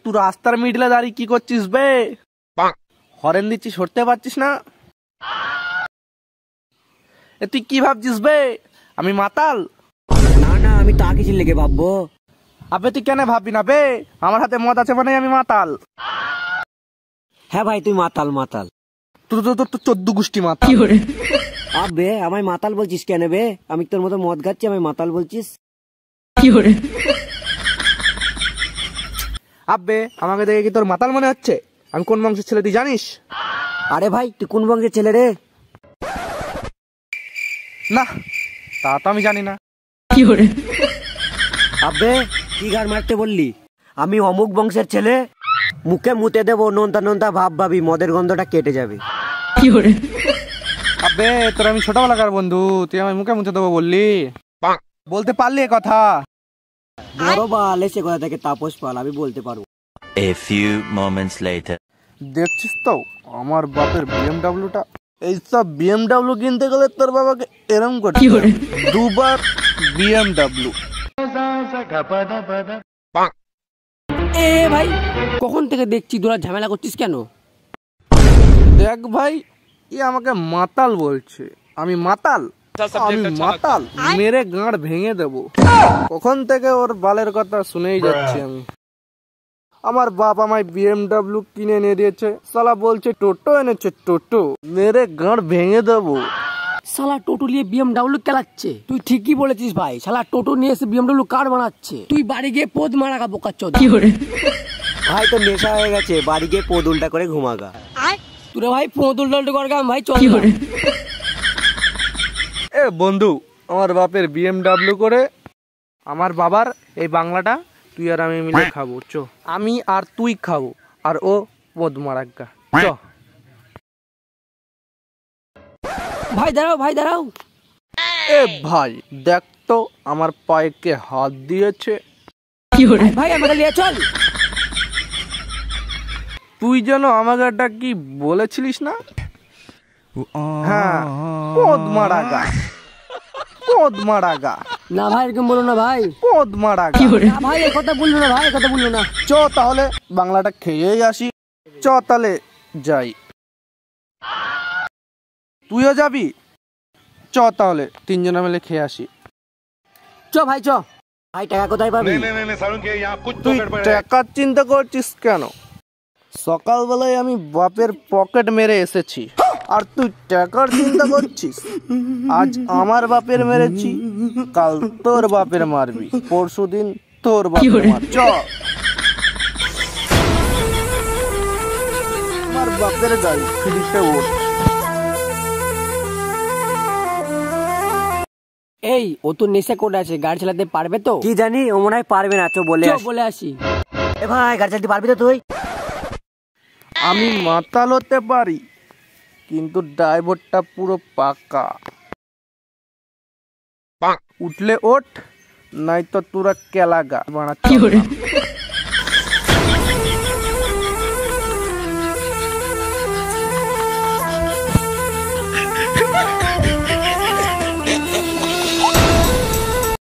তুই রাস্তার মিডলে দাঁড়িয়ে কি করছিস বে? হরেন দিচ্ছিস, সরতে পারছিস না? তুই কি ভাবছিস বে আমি মাতাল? না না, আমি তা কিছু লেগে ভাববো। আবে তুই কেন ভাববি না বে? আমার হাতে মদ আছে মানে আমি মাতাল। হ্যাঁ ভাই, তুই মাতাল মাতাল। তুই তো 14 গোষ্ঠী মাতাল। আবে আমায় মাতাল বলছিস কেন বে? আমি তোর মতো মদ খাচ্ছি, আমায় মাতাল বলছিস? আবে আমাকে দেখে কি তোর মাতাল মনে হচ্ছে? আমি কোন বংশের ছেলে তুই জানিস? আরে ভাই, তুই কোন বংশের ছেলে রে? না, তা তো আমি জানি না। আবে কি গান মারতে বললি? আমি অমুক বংশের ছেলে, মুখে মুতে দেবো, নোনতা নোনতা ভাব ভাবি, মদের গন্ধটা কেটে যাবে। আবে তোর আমি ছোটবেলাকার বন্ধু, তুই আমার মুখে মুছে দেবো বললি? বলতে পারলি এ কথা? বড় বাল এসে কথা থেকে তাপস পাল, আমি বলতে পারবো। A few moments later. দেখছিস তো আমার বাপের বিএমডাব্লিউটা? এইসব বিএমডাব্লিউ কিনতে গেলে তোর বাবাকে এরম করতে হবে। দুবার বিএমডাব্লিউ। এ ভাই, কখন থেকে দেখছি তোরা ঝামেলা করছিস কেন? দেখ ভাই, ই আমাকে মাতাল বলছে। আমি মাতাল? আমি মাতাল? মেরে গাঁড় ভেঙে দেবো। কখন থেকে ওর বালের কথা শুনেই যাচ্ছি আমি। আমার বাপ আমায় বিএমডাব্লিউ কিনে এনে দিয়েছে, শালা বলছে টোটো এনেছে টোটো, মেরে গাঁড় ভেঙে দেবো। শালা টোটো নিয়ে বিএমডাব্লিউ চালাচ্ছে? তুই ঠিকই বলেছিস ভাই, শালা টোটো নিয়ে এসে বিএমডাব্লিউ কার বানাচ্ছে। তুই বাড়ি গিয়ে পোদ মারাগা বোকাচ্চোদ। ভাই তো নেশা হয়ে গেছে, বাড়ি গিয়ে পোদ উল্টা করে ঘুমাগা। তুই ভাই পোদ উল্টা করগা, ভাই চল। এ বন্ধু, আমার বাপের বিএমডাব্লিউ করে আমার বাবার এই বাংলাটা তুই আর আমি মিলে খাবো। চো, আমি আর তুই খাবো, আর ও পোদ মারাগা। চ ভাই দাঁড়াও, ভাই দাঁড়াও। এ ভাই দেখ তো আমার পায়ে কে হাত দিয়েছে। ভাই আমাকে নিয়ে চল। তুই যেন আমাকে একটা কি বলেছিলিস না? হ্যাঁ, পোদ মারাগা, পোদ মারাগা। না ভাই এরকম বলো না ভাই, পোদ মারাগা। না ভাই এই কথা বললো না, ভাই কথা বললো না। চ তাহলে বাংলাটা খেয়েই আসি। চ তাহলে যাই। তুইও যাবি? চ তাহলে তিনজনে মিলে খেয়ে আসি। চ ভাই চ। ভাই টাকা কোথায় পাবি? তুই টাকার চিন্তা করছিস কেন? সকালবেলায় আমি বাপের পকেট মেরে এসেছি, আর তুই টাকার চিন্তা করছিস? আজ আমার বাপের মেরেছি, কাল তোর বাপের মারবি, পরশুদিন তোর বাপের মারবি। চ আমার বাপের গাড়ি, ফিরিতে ওঠ। এই ও তো নেশা করে আছে, গাড়ি চালাতে পারবে তো? কি জানি, ও মনে হয় পারবে না। বলে আসি। এ ভাই গাড়ি চালাতে পারবি তো তুই? আমি মাতাল হতে পারি, কিন্তু ড্রাইভারটা পুরো পাকা। উঠলে ওঠ, নাই তো তোরা কেলাগা বানাচ্ছিস।